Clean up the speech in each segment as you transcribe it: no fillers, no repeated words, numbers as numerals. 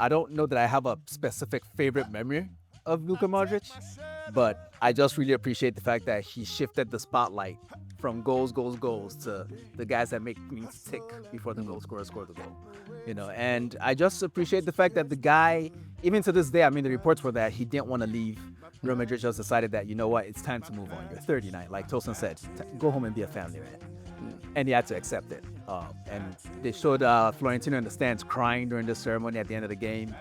I don't know that I have a specific favorite memory of Luka Modric, but I just really appreciate the fact that he shifted the spotlight from goals to the guys that make things tick before the goal scorer score the goal. And I just appreciate the fact that the guy, even to this day, I mean, the reports were that he didn't want to leave. Real Madrid just decided that, you know what, it's time to move on. You're 39. Like Tosin said, go home and be a family man. And he had to accept it. And they showed Florentino in the stands crying during the ceremony at the end of the game.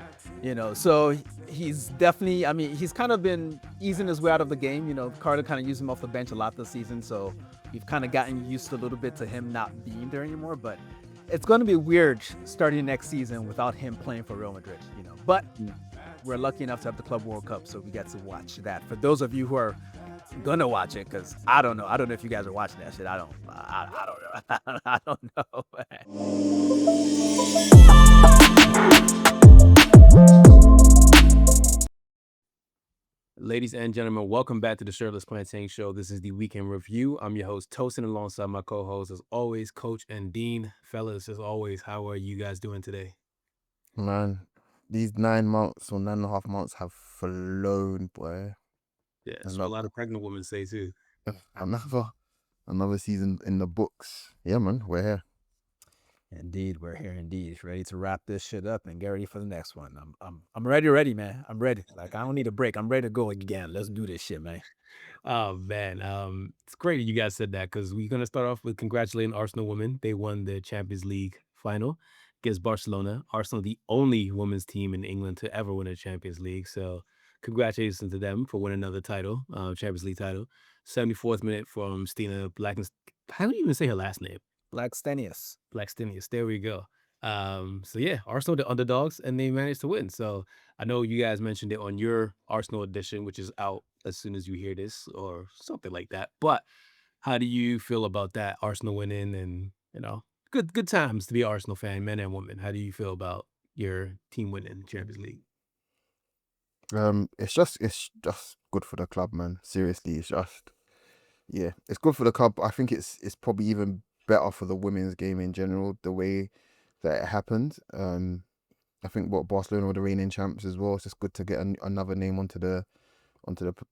So he's definitely, I mean, he's kind of been easing his way out of the game. Carter kind of used him off the bench a lot this season, so we've kind of gotten used a little bit to him not being there anymore. But it's going to be weird starting next season without him playing for Real Madrid. But we're lucky enough to have the Club World Cup, so we get to watch that. For those of you who are gonna watch it, because I don't know if you guys are watching that shit. I don't know. I don't know. Ladies and gentlemen, welcome back to the Shirtless Plantain Show. This is the Weekend Review. I'm your host, Tosin, alongside my co-host, as always, Coach and Dean. Fellas, as always, how are you guys doing today? Man, these 9 months or 9.5 months have flown, boy. Yeah, I that's what a love lot of pregnant women say too. another season in the books. Yeah, man, we're here. Indeed, we're here. Indeed, ready to wrap this shit up and get ready for the next one. I'm ready, man. I'm ready. Like I don't need a break. I'm ready to go again. Let's do this shit, man. Oh man, it's great that you guys said that because we're gonna start off with congratulating Arsenal women. They won the Champions League final against Barcelona. Arsenal, the only women's team in England to ever win a Champions League. So congratulations to them for winning another title, Champions League title. 74th minute from Stina Black. How do you even say her last name? Blackstenius. Blackstenius. There we go. So yeah, Arsenal the underdogs, and they managed to win. So I know you guys mentioned it on your Arsenal edition, which is out as soon as you hear this or something like that. But how do you feel about that? Arsenal winning and good times to be an Arsenal fan, men and women. How do you feel about your team winning Champions League? It's just good for the club, man. Seriously, it's good for the club. I think it's probably even better for the women's game in general, the way that it happened. I think what Barcelona were the reigning champs as well. It's just good to get another name onto the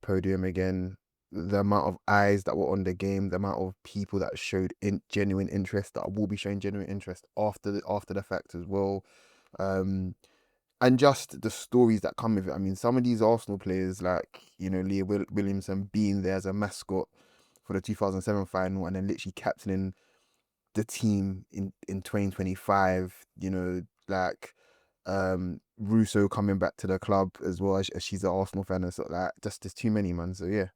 podium again. The amount of eyes that were on the game, the amount of people that showed genuine interest, that will be showing genuine interest after the fact as well, um, and just the stories that come with it. I mean, some of these Arsenal players, like Leah Williamson, being there as a mascot for the 2007 final, and then literally captaining the team in 2025. Like Russo coming back to the club as well, as she's an Arsenal fan, and so like just there's too many, man. So yeah.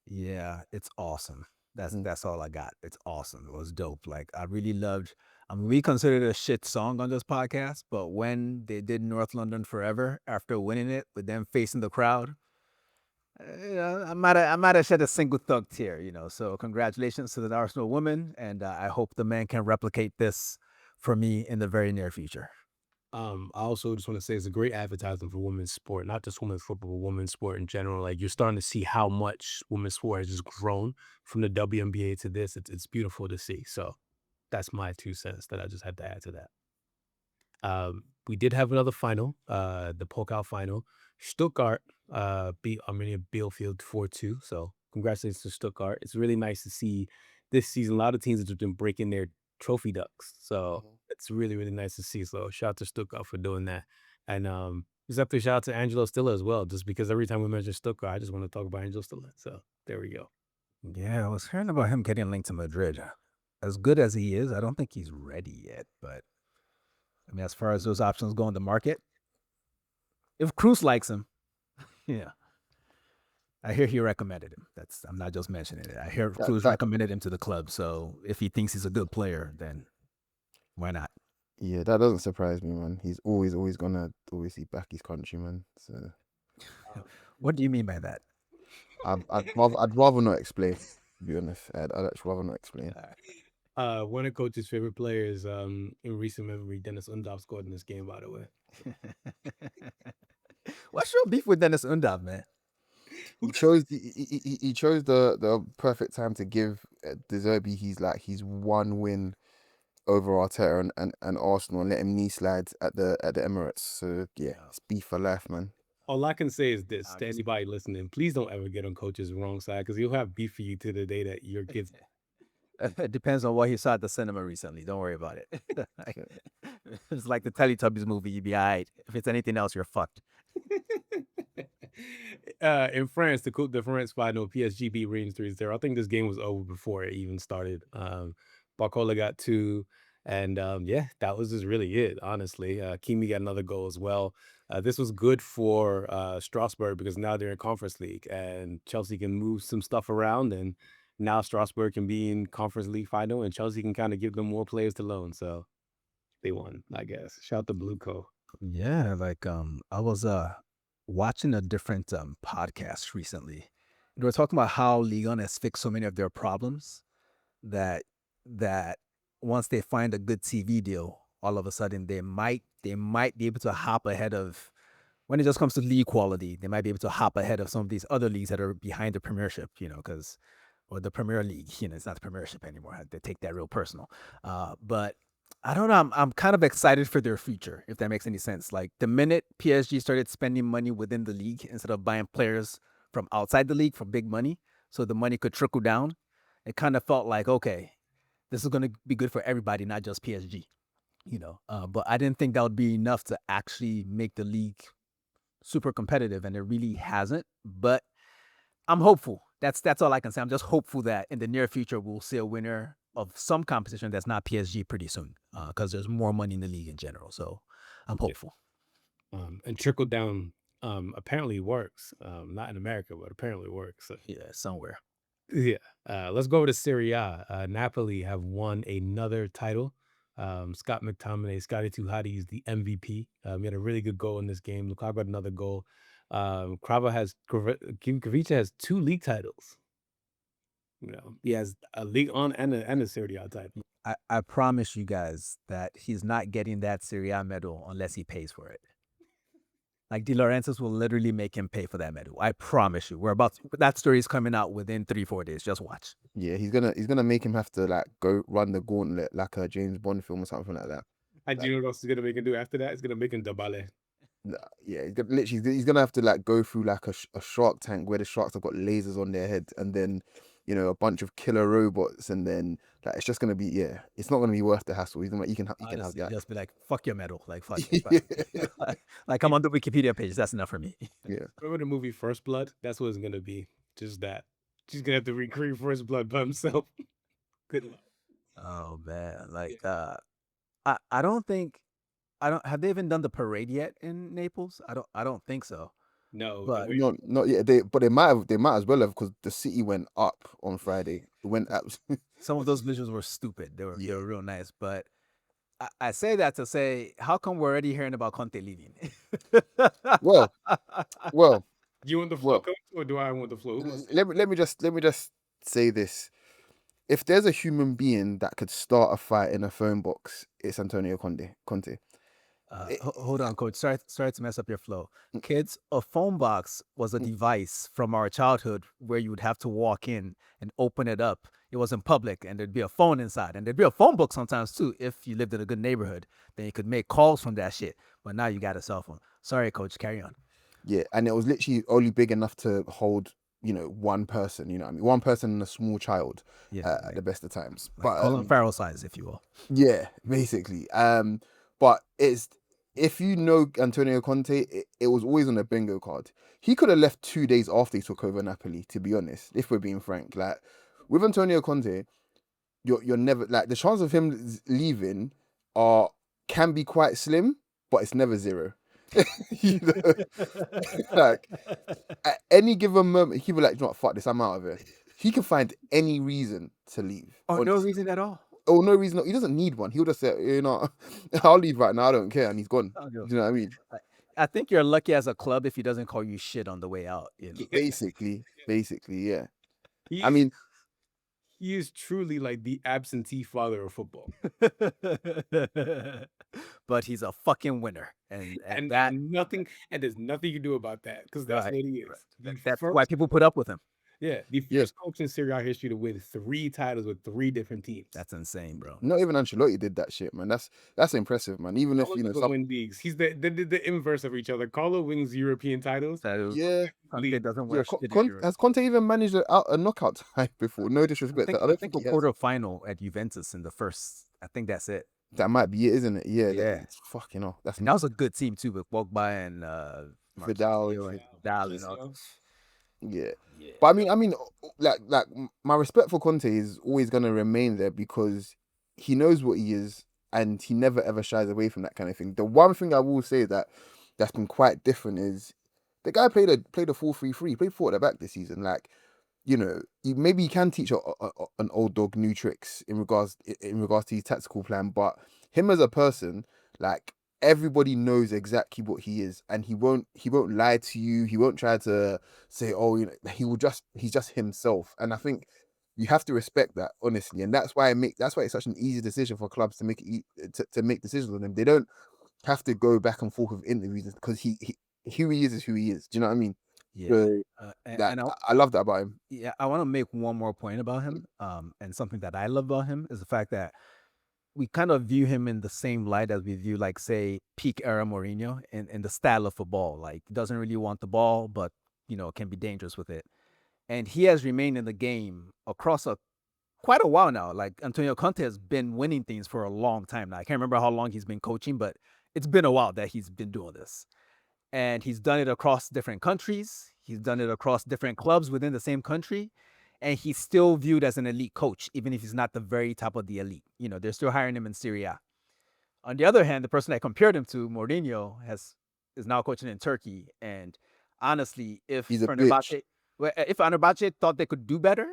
Yeah, it's awesome. That's all I got. It's awesome. It was dope. Like I really loved. I mean, we considered it a shit song on this podcast, but when they did North London Forever after winning it with them facing the crowd, I might have shed a single thug tear. So congratulations to the Arsenal women, and I hope the man can replicate this for me in the very near future. I also just want to say it's a great advertising for women's sport, not just women's football, but women's sport in general. Like you're starting to see how much women's sport has just grown from the WNBA to this. It's beautiful to see. So that's my 2 cents that I just had to add to that. We did have another final, the Pokal final. Stuttgart beat Arminia Bielefeld 4-2. So congratulations to Stuttgart. It's really nice to see this season. A lot of teams have just been breaking their trophy ducks. So it's really, really nice to see. So shout out to Stuttgart for doing that. And just have to shout out to Angelo Stiller as well, just because every time we mention Stuttgart, I just want to talk about Angelo Stiller. So there we go. Yeah, I was hearing about him getting linked to Madrid. As good as he is, I don't think he's ready yet. But I mean, as far as those options go on the market, if Cruz likes him, yeah. I hear he recommended him. I'm not just mentioning it. I hear Cruz recommended him to the club. So if he thinks he's a good player, then why not? Yeah, that doesn't surprise me, man. He's always gonna obviously back his country, man. So What do you mean by that? I'd rather not explain. To be honest, I'd actually rather not explain. One of Coach's favorite players in recent memory, Dennis Undav, scored in this game, by the way. What's your beef with Dennis Undav, man? He chose the perfect time to give De Zerbi his one win over Arteta and Arsenal and let him knee slide at the Emirates. So yeah, it's beef for life, man. All I can say is this to anybody listening: please don't ever get on coach's wrong side because he'll have beef for you to the day that your kids. It depends on what he saw at the cinema recently. Don't worry about it. It's like the Teletubbies movie. You'd be all right. If it's anything else, you're fucked. In France, the France final, PSG beat Reims 3-0. I think this game was over before it even started. Barcola got 2, and yeah, that was just really it, honestly. Kimi got another goal as well. This was good for Strasbourg because now they're in Conference League, and Chelsea can move some stuff around, and now Strasbourg can be in Conference League final, and Chelsea can kind of give them more players to loan. So they won, I guess. Shout out to Blue Co. Yeah, like I was watching a different podcast recently. They were talking about how Ligue 1 has fixed so many of their problems that once they find a good TV deal, all of a sudden they might be able to hop ahead of, when it just comes to league quality, they might be able to hop ahead of some of these other leagues that are behind the Premiership, because or the Premier League, it's not the Premiership anymore. They take that real personal. But I don't know. I'm kind of excited for their future, if that makes any sense. Like the minute PSG started spending money within the league instead of buying players from outside the league for big money, so the money could trickle down, it kind of felt like, okay, this is going to be good for everybody, not just PSG. But I didn't think that would be enough to actually make the league super competitive, and it really hasn't. But I'm hopeful. That's all I can say. I'm just hopeful that in the near future we'll see a winner of some competition that's not PSG pretty soon, because there's more money in the league in general. So I'm hopeful. And trickle down apparently works. Not in America, but apparently works. So, Yeah, somewhere. yeah. Let's go over to Serie A. Napoli have won another title. Scott McTominay, Scotty Tuhati is the MVP. He had a really good goal in this game. Lukaku got another goal. Kavica has 2 league titles. He has a League On and a Serie A title. I promise you guys that he's not getting that Serie A medal unless he pays for it. Like De Laurentiis will literally make him pay for that medal. I promise you. That story is coming out within 3-4 days. Just watch. Yeah, he's gonna make him have to like go run the gauntlet like a James Bond film or something like that. And do you know what else he's gonna make him do after that? It's gonna make him Dabale. Yeah, he's gonna have to like go through like a shark tank where the sharks have got lasers on their head, and then a bunch of killer robots, and then like it's just gonna be it's not gonna be worth the hassle. He can have that. Just be like, fuck your medal, like fuck it. Like I'm on the Wikipedia page. That's enough for me. Yeah. Remember the movie First Blood? That's what it's gonna be. Just that. She's gonna have to recreate First Blood by himself. Good luck. Oh man, like I don't think have they even done the parade yet in Naples? I don't think so. No, But not yet. They might as well have, because the city went up on Friday. It went up. some of those visuals were stupid. They were real nice, but I say that to say, how come we're already hearing about Conte leaving? well, you want the flow, coach, or do I want the flow? let me just say this. If there's a human being that could start a fight in a phone box, it's Antonio Conte. Hold on, coach. Sorry to mess up your flow. Kids, a phone box was a device from our childhood where you would have to walk in and open it up. It was in public, and there'd be a phone inside, and there'd be a phone book sometimes too. If you lived in a good neighborhood, then you could make calls from that shit. But now you got a cell phone. Sorry, coach. Carry on. Yeah, and it was literally only big enough to hold, one person. You know what I mean? One person and a small child. At the best of times. Like but Colin Farrell size, if you will. Yeah, basically. But if you know Antonio Conte, it was always on a bingo card. He could have left 2 days after he took over Napoli, to be honest, if we're being frank. Like, with Antonio Conte, you're never, like, the chance of him leaving can be quite slim, but it's never zero. Like, at any given moment, he would be like, fuck this, I'm out of here. He can find any reason to leave. Oh, no reason at all. Oh, no reason. He doesn't need one. He'll just say, I'll leave right now. I don't care. And he's gone. Do you know what I mean? I think you're lucky as a club if he doesn't call you shit on the way out. Basically, yeah. He is truly like the absentee father of football. But he's a fucking winner. And there's nothing you can do about that, because that's what he is. That's why people put up with him. Yeah, the Yeah. first coach in Serie A history to win 3 titles with 3 different teams. That's insane, bro. Not even Ancelotti did that shit, man. That's impressive, man. Even if Carlo you know doesn't some, win leagues. He's the inverse of each other. Carlo wins European titles. So yeah, Conte League. doesn't yeah. win shit in Europe. Has Conte even managed a knockout tie before? No disrespect, I I don't think think a he has. quarterfinal at Juventus in the first. I think that's it. That might be it, isn't it? Yeah, Yeah. it's fucking hell. That's And that was a good team too with Pogba and Vidal. Marquinhos and Vidal and all. Yeah. Yeah. But I mean, my respect for Conte is always gonna remain there because he knows what he is and he never ever shies away from that kind of thing. The one thing I will say that's been quite different is the guy played a 4-3-3. He played four at the back this season. Like, you know, maybe you can teach an old dog new tricks in regards to his tactical plan, but him as a person, like everybody knows exactly what he is, and he won't lie to you. He won't try to say, oh, you know, he's just himself, and I think you have to respect that, honestly, and that's why it's such an easy decision for clubs to make to make decisions on him. They don't have to go back and forth with interviews because he who he is who he is. Do you know what I mean? Yeah. So, And I love that about him. yeah, I want to make one more point about him. And something that I love about him is the fact that we kind of view him in the same light as we view, like, say, peak era Mourinho in the style of football. Like, doesn't really want the ball, but can be dangerous with it. And he has remained in the game across quite a while now. Like, Antonio Conte has been winning things for a long time now. I can't remember how long he's been coaching, but it's been a while that he's been doing this. And he's done it across different countries. He's done it across different clubs within the same country. And he's still viewed as an elite coach, even if he's not the very top of the elite. They're still hiring him in Serie A. On the other hand, the person I compared him to, Mourinho, is now coaching in Turkey. And honestly, if He's a bitch. Fenerbahce thought they could do better,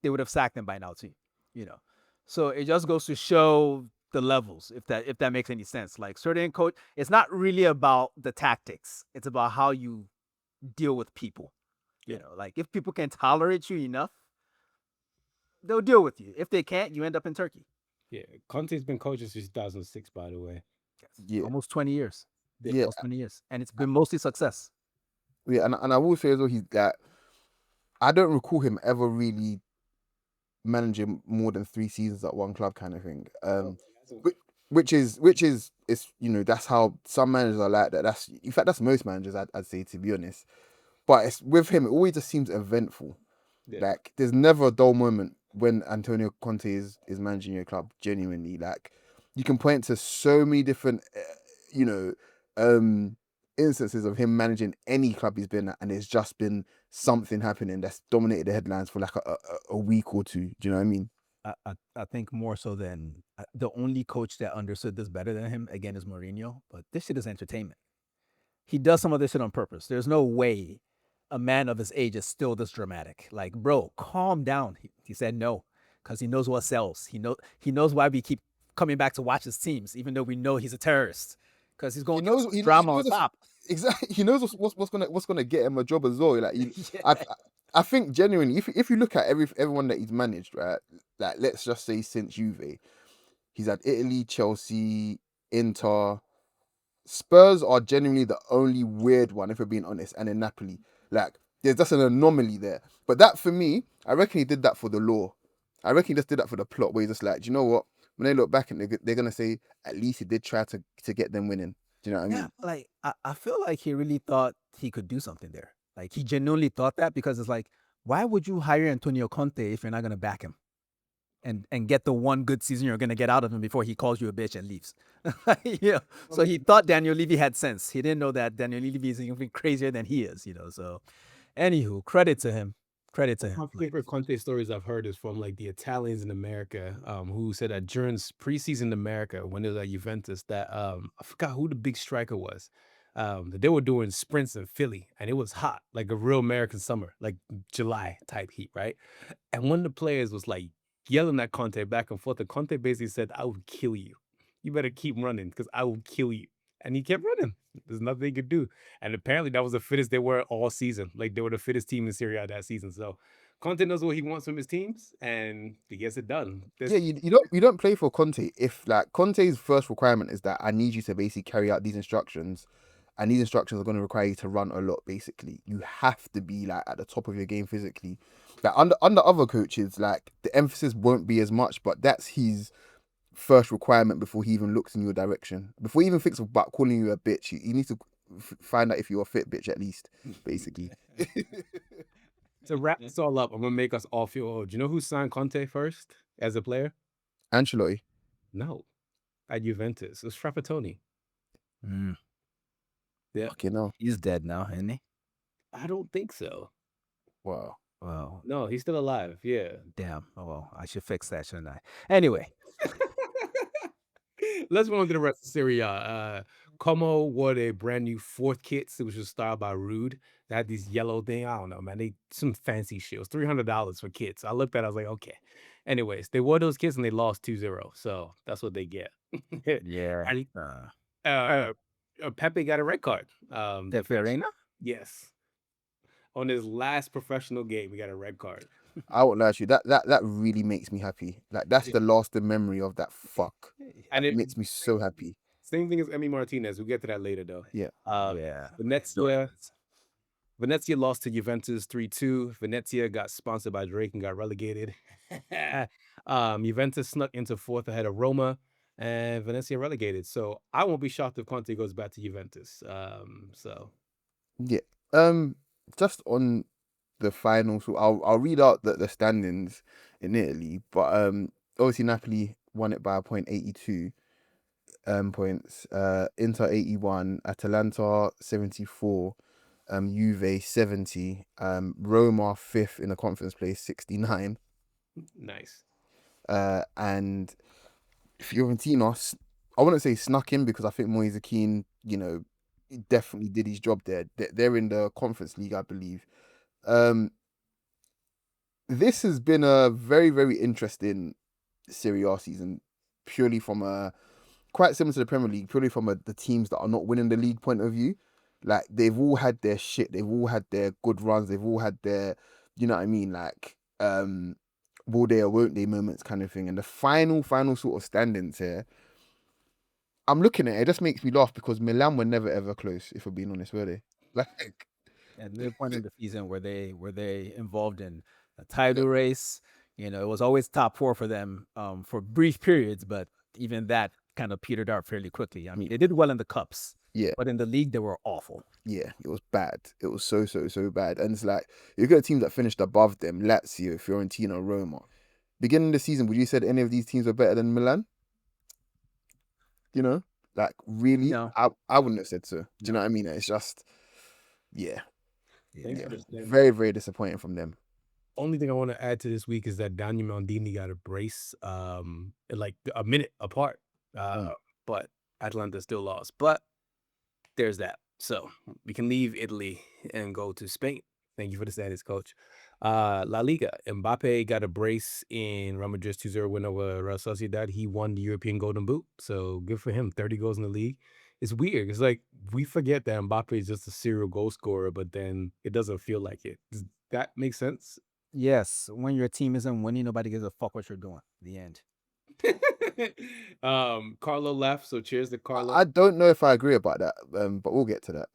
they would have sacked him by now too. You know, so it just goes to show the levels, if that makes any sense. Like, certain coach, it's not really about the tactics; it's about how you deal with people. Like, if people can tolerate you enough, they'll deal with you. If they can't, you end up in Turkey. Yeah, Conte's been coaching since 2006, by the way. Yeah, Almost 20 years. yeah, Almost 20 years, and it's been mostly success. yeah. And I will say as well, he's that I don't recall him ever really managing more than 3 seasons at one club, kind of thing. Which is that's how some managers are like that. That's in fact that's most managers, I'd say, to be honest. But it's with him, it always just seems eventful. Yeah. Like, there's never a dull moment when Antonio Conte is managing your club. Genuinely, like, you can point to so many different, you know, instances of him managing any club he's been at, and it's just been something happening that's dominated the headlines for like a week or two. Do you know what I mean? I think more so than the only coach that understood this better than him, again, is Mourinho. But this shit is entertainment. He does some of this shit on purpose. There's no way a man of his age is still this dramatic. Like, bro, calm down. He said no, because he knows what sells. He knows why we keep coming back to watch his teams, even though we know he's a terrorist. Because he's going to drama on top. Exactly. He knows what's gonna get him a job as well. Like, Yeah. I think genuinely, if you look at everyone that he's managed, right? Like, let's just say since Juve, he's had Italy, Chelsea, Inter. Spurs are genuinely the only weird one, if we're being honest, and in Napoli. Like, there's just an anomaly there. But that, for me, I reckon he did that for the law. I reckon he just did that for the plot, where he's just like, do you know what? When they look back, and they're gonna say, at least he did try to get them winning. Do you know what I mean? Yeah, like, I feel like he really thought he could do something there. Like, he genuinely thought that, because it's like, why would you hire Antonio Conte if you're not gonna back him and get the one good season you're gonna get out of him before he calls you a bitch and leaves? Yeah. So he thought Daniel Levy had sense. He didn't know that Daniel Levy is even crazier than he is. So, anywho, credit to him. Credit to him. My favorite Conte stories I've heard is from like the Italians in America, who said that during preseason in America, when they was at Juventus, that I forgot who the big striker was. That they were doing sprints in Philly, and it was hot, like a real American summer, like July type heat, right? And one of the players was like yelling at Conte back and forth, and Conte basically said, "I will kill you. You better keep running because I will kill you." And he kept running. There's nothing he could do. And apparently that was the fittest they were all season. Like, they were the fittest team in Serie A that season. So Conte knows what he wants from his teams, and he gets it done. Yeah, you don't play for Conte if, like, Conte's first requirement is that I need you to basically carry out these instructions and these instructions are going to require you to run a lot. Basically, you have to be like at the top of your game physically. Like under other coaches, like the emphasis won't be as much, but that's his first requirement before he even looks in your direction. Before he even thinks about calling you a bitch, he needs to find out if you're a fit bitch at least. Basically, To wrap this all up, I'm gonna make us all feel old. Do you know who signed Conte first as a player? Ancelotti. No, at Juventus. It was Frappatoni. Mm. Yeah, Okay, no. He's dead now, isn't he? I don't think so. Wow. Well, No, he's still alive. Yeah. damn. Oh, well, I should fix that, shouldn't I? Anyway, Let's move on to the rest of Serie A. Como wore their brand new fourth kits, which was styled by Rude. They had these yellow thing. I don't know, man. They some fancy shit. It was $300 for kits. I looked at it, I was like, okay. Anyways, they wore those kits and they lost 2-0. So that's what they get. yeah. And Pepe got a red card. De Verena? Yes. On his last professional game, he got a red card. I won't lie to you. That really makes me happy. Like that's the lasting memory of that fuck. And It it makes me so happy. same thing as Emi Martinez. We'll get to that later, though. Yeah. Yeah. Venezia lost to Juventus 3-2. Venezia got sponsored by Drake and got relegated. Juventus snuck into fourth ahead of Roma, and Venezia relegated. So I won't be shocked if Conte goes back to Juventus. Yeah. Just on the final, so I'll read out the standings in Italy, but obviously Napoli won it by a point, 82 points. Inter 81, Atalanta 74, Juve 70, Roma 5th in the conference place 69, Nice. and Fiorentina, I wouldn't say snuck in because I think Moise Keane, he definitely did his job there. They're in the Conference League, I believe. This has been a very, very interesting Serie A season, purely from quite similar to the Premier League, purely from the teams that are not winning the league point of view. Like they've all had their shit, they've all had their good runs, they've all had their, you know what I mean, like will they or won't they moments kind of thing. And the final sort of standings here, I'm looking at it, it just makes me laugh because Milan were never ever close, if we're being honest, were they? Like At no point in the season were they involved in a title race. It was always top four for them for brief periods, but even that kind of petered out fairly quickly. I mean, they did well in the cups, yeah, but in the league they were awful. yeah, it was bad. It was so bad. And it's like you got teams that finished above them: Lazio, Fiorentina, Roma. Beginning of the season, would you said any of these teams were better than Milan? Like really? No. I wouldn't have said so. Do you know what I mean? It's just, yeah, Thanks yeah. for the- Very, very disappointing from them. Only thing I want to add to this week is that Daniel Maldini got a brace like a minute apart. But Atlanta still lost. But there's that. So we can leave Italy and go to Spain. Thank you for the status, coach. La Liga. Mbappe got a brace in Real Madrid's 2-0 win over Real Sociedad. He won the European Golden Boot. So good for him. 30 goals in the league. It's weird. It's like we forget that Mbappe is just a serial goal scorer, but then it doesn't feel like it. Does that make sense? Yes, when your team isn't winning, nobody gives a fuck what you're doing. The end. Carlo left, so cheers to Carlo. I don't know if I agree about that, but we'll get to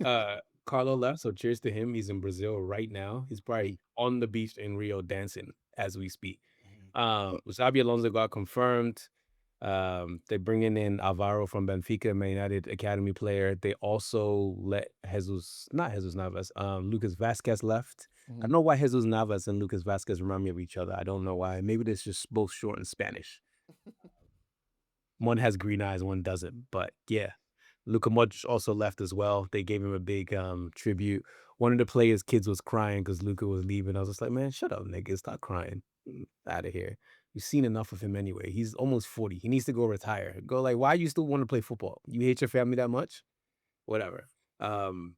that. Carlo left, so cheers to him. He's in Brazil right now. He's probably on the beach in Rio dancing as we speak. Xabi Alonso got confirmed. They're bringing in Alvaro from Benfica, Man United academy player. They also let Lucas Vasquez left. I don't know why Jesus Navas and Lucas Vasquez remind me of each other. I don't know why. Maybe they're just both short in Spanish. One has green eyes, one doesn't. But yeah, Luka Modric also left as well. They gave him a big tribute. One of the players' kids was crying because Luka was leaving. I was just like, man, shut up, nigga. Stop crying. Out of here. You've seen enough of him anyway. He's almost 40. He needs to go retire. Go like, why you still want to play football? You hate your family that much? Whatever.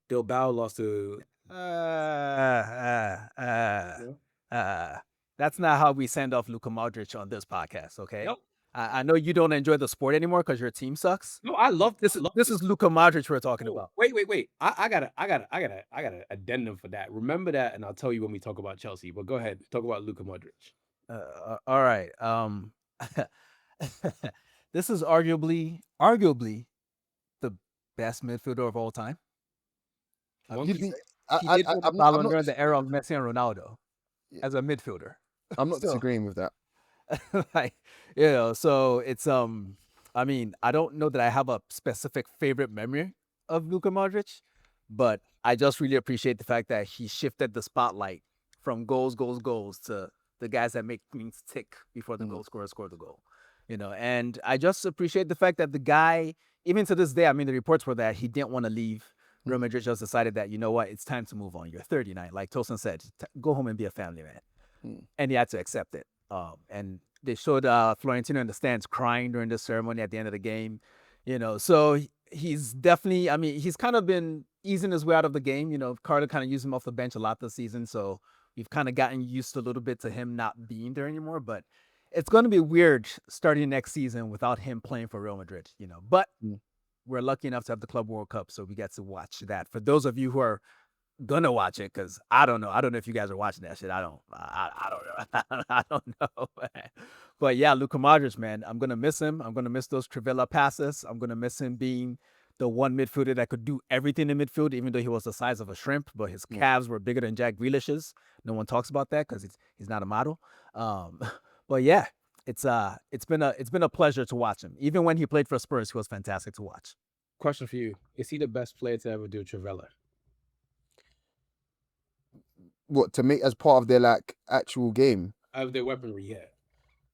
Bilbao lost to... That's not how we send off Luka Modric on this podcast, okay? Nope. I know you don't enjoy the sport anymore because your team sucks. No, I love this. This is Luka Modric we're talking about. Wait. I got an addendum for that. Remember that, and I'll tell you when we talk about Chelsea. But go ahead, talk about Luka Modric. All right. This is arguably the best midfielder of all time. One You could think- say. He did win the I'm Ballon not d'Or in the era of Messi and Ronaldo Yeah. as a midfielder. I'm not So- disagreeing with that. Like, so it's I mean, I don't know that I have a specific favorite memory of Luka Modric, but I just really appreciate the fact that he shifted the spotlight from goals to the guys that make things tick before the goal scorer score the goal. And I just appreciate the fact that the guy, even to this day, I mean, the reports were that he didn't want to leave. Real Madrid just decided that, you know what, it's time to move on. You're 39. Like Tosin said, go home and be a family man. And he had to accept it. And they showed Florentino in the stands crying during the ceremony at the end of the game. So he's definitely, I mean, he's kind of been easing his way out of the game. Carter kind of used him off the bench a lot this season. So we've kind of gotten used a little bit to him not being there anymore. But it's going to be weird starting next season without him playing for Real Madrid, But we're lucky enough to have the Club World Cup, so we get to watch that. For those of you who are gonna watch it, because I don't know if you guys are watching that shit. I don't know. I don't know. But yeah, Luka Modric, man, I'm gonna miss him. I'm gonna miss those Trivela passes. I'm gonna miss him being the one midfielder that could do everything in midfield, even though he was the size of a shrimp, but his calves were bigger than Jack Grealish's. No one talks about that because he's not a model. But yeah, it's been a pleasure to watch him. Even when he played for Spurs, he was fantastic to watch. Question for you: is he the best player to ever do Trivela? What, to make as part of their like actual game? Out of their weaponry, yeah.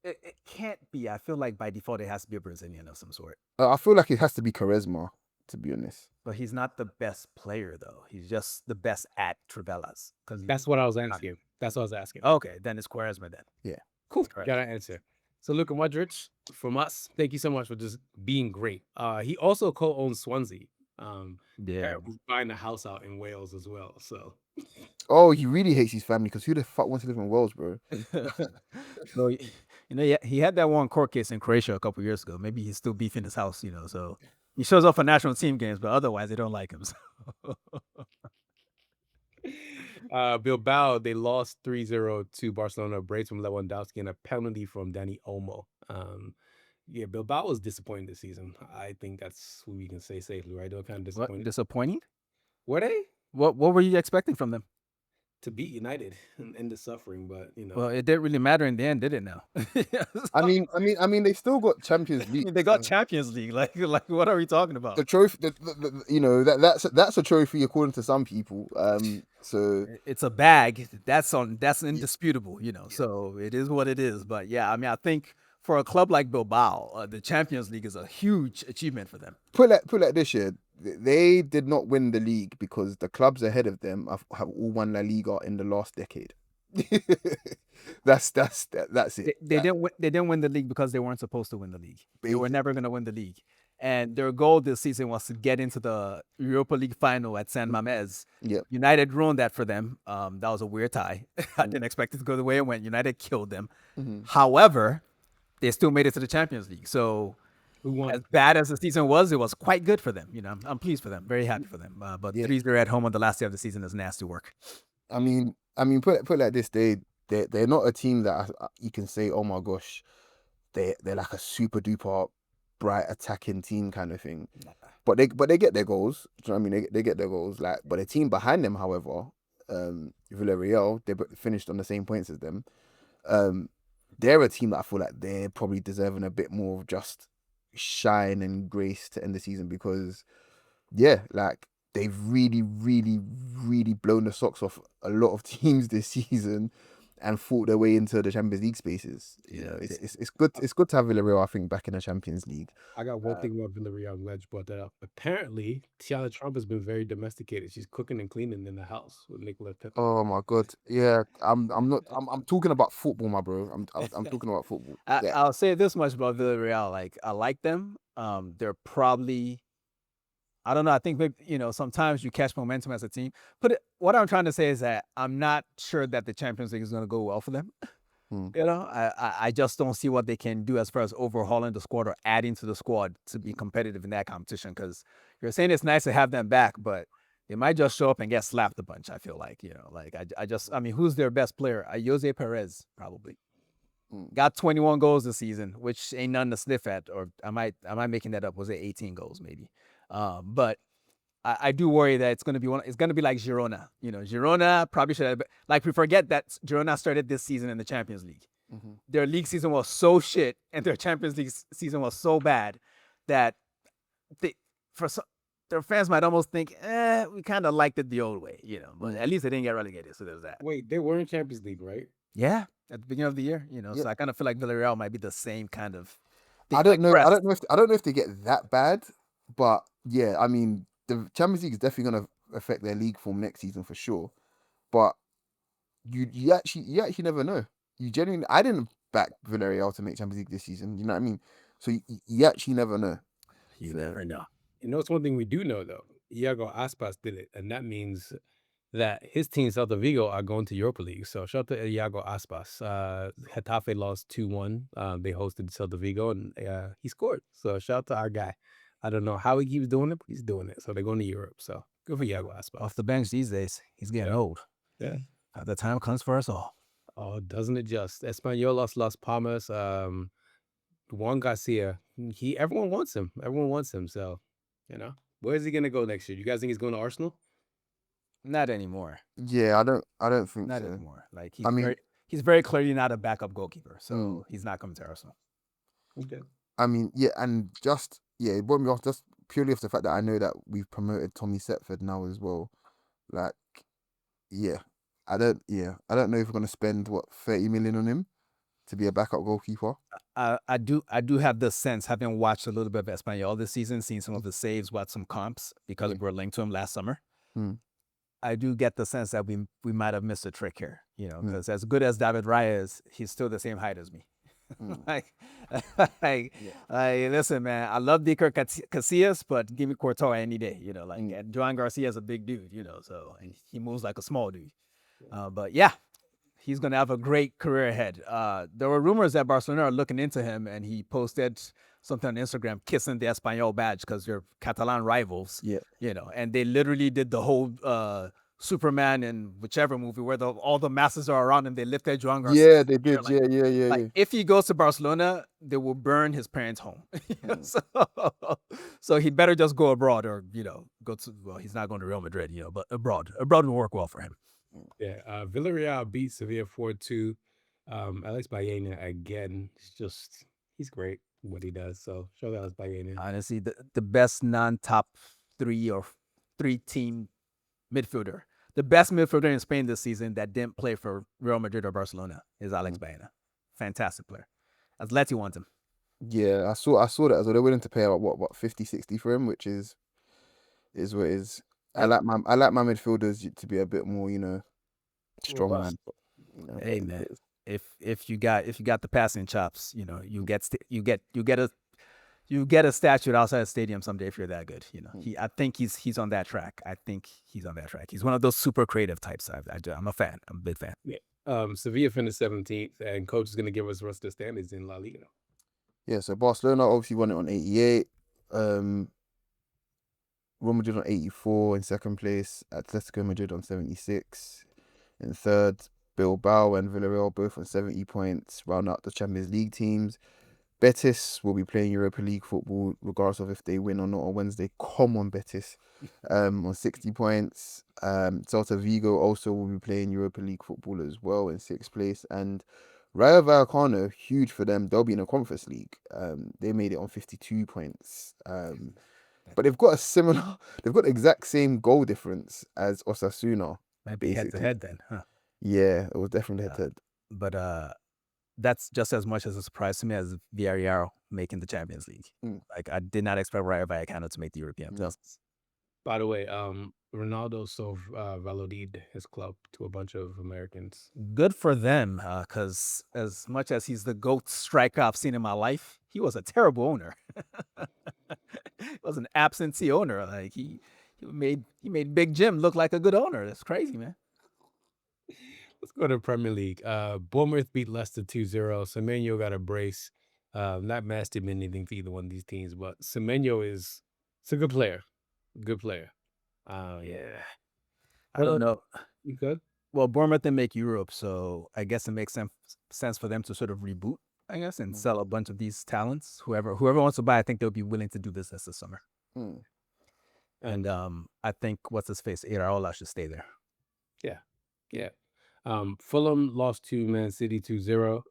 It can't be. I feel like by default it has to be a Brazilian of some sort. I feel like it has to be charisma, to be honest. But he's not the best player though. He's just the best at Trivelas. That's what I was asking. That's what I was asking. Okay, then it's Quaresma then. Yeah. Cool. Correct. Got an answer. So Luka Modric, from us, thank you so much for just being great. He also co-owns Swansea. Yeah. Buying a house out in Wales as well. So Oh, he really hates his family because who the fuck wants to live in Wales, bro? So he had that one court case in Croatia a couple years ago. Maybe he's still beefing his house, so he shows up for national team games, but otherwise they don't like him. Bilbao, they lost 3-0 to Barcelona, brace from Lewandowski and a penalty from Dani Olmo. Yeah, Bilbao was disappointing this season. I think that's what we can say safely, right? They were kind of disappointed. What, disappointing? Were they? What were you expecting from them? To beat United and end the suffering, but Well, it didn't really matter in the end, did it? Now. I mean, they still got Champions League. They got Champions League. Like what are we talking about? The trophy. That's a trophy according to some people. So it's a bag. That's indisputable. So it is what it is. But yeah, I mean, I think for a club like Bilbao, the Champions League is a huge achievement for them. put it like this year. They did not win the league because the clubs ahead of them have all won LaLiga in the last decade. That's it. They didn't win the league because they weren't supposed to win the league. They were never going to win the league. And their goal this season was to get into the Europa League final at San Mamés. Yeah. United ruined that for them. That was a weird tie. I didn't expect it to go the way it went. United killed them. However, they still made it to the Champions League. So as bad as the season was, it was quite good for them. I'm pleased for them. Very happy for them. But 3-0 at home on the last day of the season is nasty work. I mean, put it like this: they're not a team that you can say, oh my gosh, they're like a super duper bright attacking team kind of thing. But they get their goals. Do you know what I mean? They get their goals. But the team behind them, however, Villarreal, they finished on the same points as them. They're a team that I feel like they're probably deserving a bit more of just shine and grace to end the season because, they've really, really, really blown the socks off a lot of teams this season and fought their way into the Champions League spaces. It's good. It's good to have Villarreal, I think, back in the Champions League. I got one thing about Villarreal. I'm glad you brought that up. Apparently, Tiana Trump has been very domesticated. She's cooking and cleaning in the house with Nicolas Pepe. Oh my god, yeah. I'm talking about football, my bro. I'm talking about football. I'll say this much about Villarreal. Like, I like them. They're probably, I don't know. I think maybe, sometimes you catch momentum as a team. What I'm trying to say is that I'm not sure that the Champions League is going to go well for them. I just don't see what they can do as far as overhauling the squad or adding to the squad to be competitive in that competition. Because you're saying it's nice to have them back, but they might just show up and get slapped a bunch. I feel like, I mean, who's their best player? Jose Perez, probably. Got 21 goals this season, which ain't nothing to sniff at. Or am I making that up? Was it 18 goals maybe? But I do worry that it's going to be it's going to be like Girona. Girona probably should have. Like, we forget that Girona started this season in the Champions League. Their league season was so shit, and their Champions League season was so bad that their fans might almost think, we kind of liked it the old way, But at least they didn't get relegated, so there's that. Wait, they were in Champions League, right? Yeah, at the beginning of the year, Yeah. So I kind of feel like Villarreal might be the same kind of thing. I don't know. Brest. I don't know if they get that bad, but yeah, I mean, the Champions League is definitely going to affect their league form next season for sure. But you actually never know. You genuinely, I didn't back Villarreal to make Champions League this season. You know what I mean? So you actually never know. You never know. You know, it's one thing we do know though. Iago Aspas did it, and that means that his team Celta Vigo are going to Europa League. So shout out to Iago Aspas. Getafe lost 2-1. They hosted Celta Vigo, and he scored. So shout out to our guy. I don't know how he keeps doing it, but he's doing it. So they're going to Europe. So good for Iago Aspas. Off the bench these days, he's getting old. Yeah. The time comes for us all. Oh, doesn't it just? Españolas, Las Palmas, Juan Garcia. Everyone wants him. Everyone wants him. So, where is he gonna go next year? You guys think he's going to Arsenal? Not anymore. Yeah, I don't think Not so. anymore. Like, he's very clearly not a backup goalkeeper, so he's not coming to Arsenal. Okay. I mean, yeah, and it brought me off just purely off the fact that I know that we've promoted Tommy Setford now as well. Like, yeah, I don't know if we're gonna spend 30 million on him to be a backup goalkeeper. I do have the sense, having watched a little bit of Espanyol this season, seen some of the saves, watched some comps because we were linked to him last summer. I do get the sense that we might have missed a trick here, because as good as David Raya is, he's still the same height as me. Listen, man, I love Iker Casillas, but give me Courtois any day, and Joan Garcia is a big dude, so and he moves like a small dude. But yeah, he's going to have a great career ahead. There were rumors that Barcelona are looking into him, and he posted something on Instagram kissing the Espanyol badge because they're Catalan rivals. Yeah. And they literally did the whole Superman in whichever movie where all the masses are around him. They lifted Joan Garcia. Yeah, they did. Yeah. If he goes to Barcelona, they will burn his parents' home. So he'd better just go abroad, or go to. Well, he's not going to Real Madrid, but abroad will work well for him. Yeah, Villarreal beat Sevilla 4-2. Alex Baena again. He's great what he does. So shout out to Baena. Honestly, the best non-top 3 or 3 team midfielder, the best midfielder in Spain this season that didn't play for Real Madrid or Barcelona is Alex Baena. Fantastic player. Atleti wants him. Yeah, I saw that as well. They're willing to pay about what 50, 60 for him, which is what it is. I like my midfielders to be a bit more, strong man. Hey man, if you got the passing chops, you get a statue outside the stadium someday if you're that good. I think he's on that track. He's one of those super creative types. I'm a fan. I'm a big fan. Yeah. Sevilla finished 17th, and coach is going to give us the rest of the standings in La Liga. Yeah, so Barcelona obviously won it on 88. Real Madrid on 84 in second place. Atletico Madrid on 76 in third. Bilbao and Villarreal both on 70 points. Round out the Champions League teams. Betis will be playing Europa League football regardless of if they win or not on Wednesday. Come on, Betis. On 60 points. Celta Vigo also will be playing Europa League football as well in 6th place. And Rayo Vallecano, huge for them. They'll be in a Conference League. They made it on 52 points. But they've got the exact same goal difference as Osasuna. Might be head to head then, huh? Yeah, it was definitely head to head. But that's just as much as a surprise to me as Villarreal making the Champions League. Like, I did not expect Rayo Vallecano to make the European places. By the way, Ronaldo sold Valladolid, his club, to a bunch of Americans. Good for them, because as much as he's the GOAT striker I've seen in my life, he was a terrible owner. He was an absentee owner. Like, he made Big Jim look like a good owner. That's crazy, man. Let's go to Premier League. Bournemouth beat Leicester 2-0. Semenyo got a brace. Not massive mean anything for either one of these teams, but Semenyo is a good player. Good player. Yeah. I don't know. You good? Well, Bournemouth didn't make Europe, so I guess it makes sense for them to sort of reboot, I guess, and sell a bunch of these talents. Whoever wants to buy, I think they'll be willing to do this this summer. And I think what's his face, Iraola should stay there. Yeah. Fulham lost to Man City 2-0.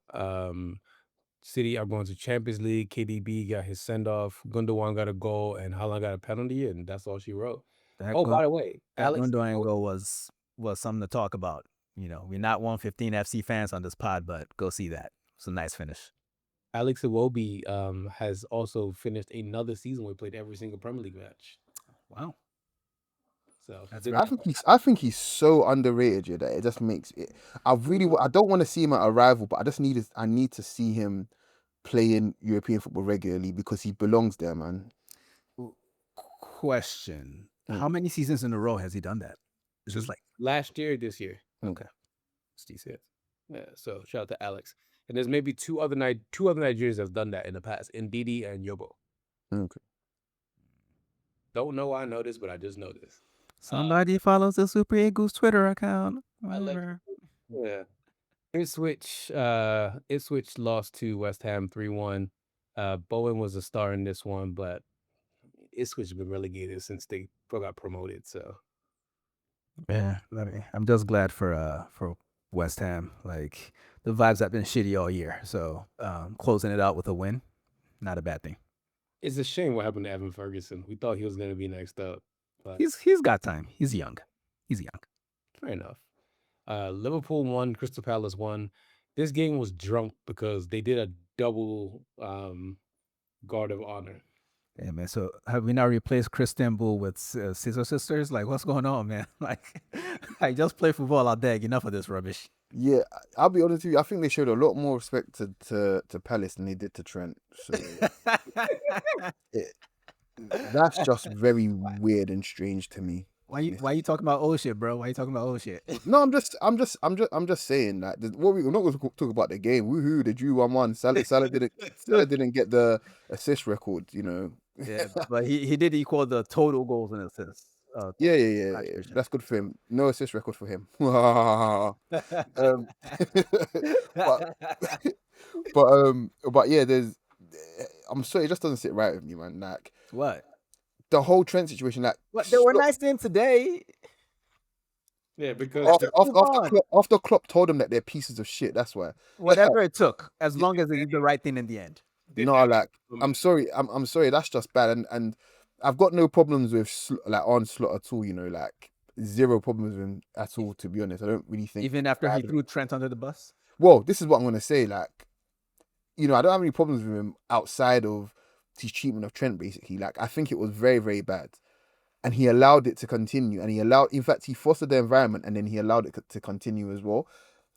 City are going to Champions League. KDB got his send-off. Gundogan got a goal, and Haaland got a penalty, and that's all she wrote. That By the way, that Alex Gundogan goal was something to talk about. You know, we're not 115 FC fans on this pod, but go see that. It's a nice finish. Alex Iwobi has also finished another season where he played every single Premier League match. Wow. So That's I think he's so underrated, yeah, that it just makes it. I don't want to see him at a rival, but I need to see him play in European football regularly because he belongs there, man. Question: How many seasons in a row has he done that? It's just like last year, this year. Okay, it's decent. Yeah. So shout out to Alex. And there's maybe two other Nigerians that have done that in the past, Ndidi and Yobo. Okay. Don't know why I know this, but I just know this. Somebody follows the Super Eagles Twitter account. Yeah. Ipswich lost to West Ham 3-1. Bowen was a star in this one, but Ipswich have been relegated since they got promoted. So yeah, I'm just glad for West Ham. Like the vibes have been shitty all year, so closing it out with a win, not a bad thing. It's a shame what happened to Evan Ferguson. We thought he was going to be next up, but he's got time. He's young. Fair enough. Liverpool won. Crystal Palace won. This game was drunk because they did a double guard of honor. Yeah, man. So have we now replaced Istanbul with Scissor Sisters? Like, what's going on, man? Like, I just play football all day. Enough of this rubbish. Yeah, I'll be honest with you. I think they showed a lot more respect to Palace than they did to Trent. So that's just very weird and strange to me. Why you talking about old shit, bro? Why you talking about old shit? No, I'm just saying that. We're not going to talk about the game. Woohoo! They drew 1-1. Salah didn't get the assist record. You know. Yeah, but he did equal the total goals and assists. Yeah. That's good for him. No assist record for him. But yeah, I'm sorry, it just doesn't sit right with me, man. Like what? The whole Trent situation, like what? They were nice to him today. Yeah, because after Klopp told them that they're pieces of shit. That's why. Whatever it took, as long as they did the right thing in the end. No, like I'm sorry. I'm sorry. That's just bad. And I've got no problems with Arne Slot at all. You know, like zero problems with him at all. To be honest, I don't really think. Even after he threw Trent under the bus. Well, this is what I'm gonna say. Like, you know, I don't have any problems with him outside of his treatment of Trent. Basically, like I think it was very, very bad, and he allowed it to continue. And in fact, he fostered the environment, and then he allowed it to continue as well.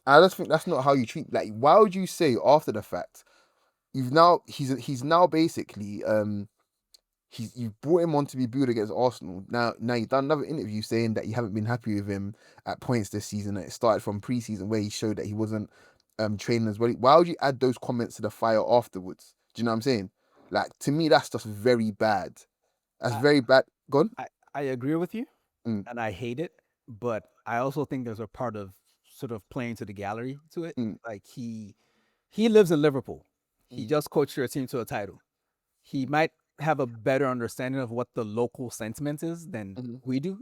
And I just think that's not how you treat. Like, why would you say after the fact? He's now basically you've brought him on to be booed against Arsenal. Now you've done another interview saying that you haven't been happy with him at points this season. It started from pre-season where he showed that he wasn't training as well. Why would you add those comments to the fire afterwards? Do you know what I'm saying? Like, to me, that's just very bad. That's very bad. Go on. I agree with you, and I hate it, but I also think there's a part of sort of playing to the gallery to it. Like he lives in Liverpool. He just coached your team to a title. He might have a better understanding of what the local sentiment is than we do.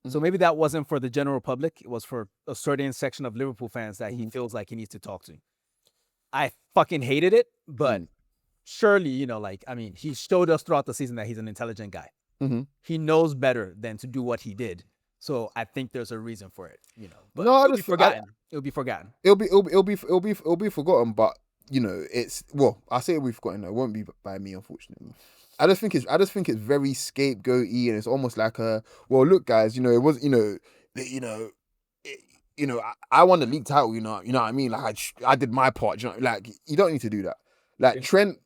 So maybe that wasn't for the general public. It was for a certain section of Liverpool fans that he feels like he needs to talk to. I fucking hated it, but surely, you know, like, I mean, he showed us throughout the season that he's an intelligent guy. He knows better than to do what he did. So I think there's a reason for it, you know. But it'll be forgotten. It'll be forgotten. It'll be forgotten, but you know, I say we've forgotten. It won't be by me, unfortunately. I just think it's very scapegoaty, and it's almost like look, guys, you know, it was, I won the league title, you know what I mean? Like I did my part, you know, like you don't need to do that. Like Trent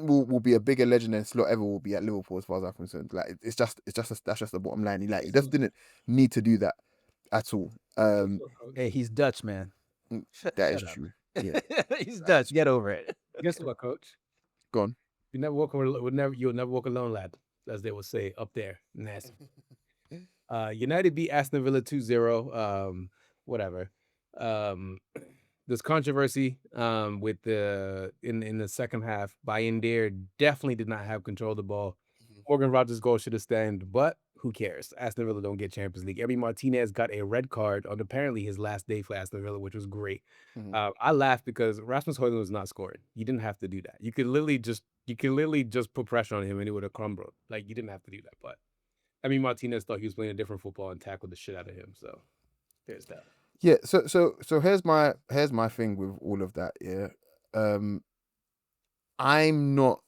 will be a bigger legend than Slot ever will be at Liverpool, as far as I'm concerned. Like that's just the bottom line. He just didn't need to do that at all. Hey, he's Dutch, man. That is true. Yeah. He's Dutch. Get over it. Guess what, Coach? Go on. You'll never walk alone, lad, as they will say up there. Nasty. United beat Aston Villa 2-0. Whatever. There's controversy with in the second half. Bayern definitely did not have control of the ball. Morgan Rogers' goal should have stand, but who cares? Aston Villa don't get Champions League. Emi Martinez got a red card on apparently his last day for Aston Villa, which was great. I laughed because Rasmus Højlund was not scoring. You didn't have to do that. You could literally just put pressure on him and it would have crumbled. Like, you didn't have to do that. But Emi Martinez thought he was playing a different football and tackled the shit out of him. So there's that. Yeah, so here's my thing with all of that. Yeah, I'm not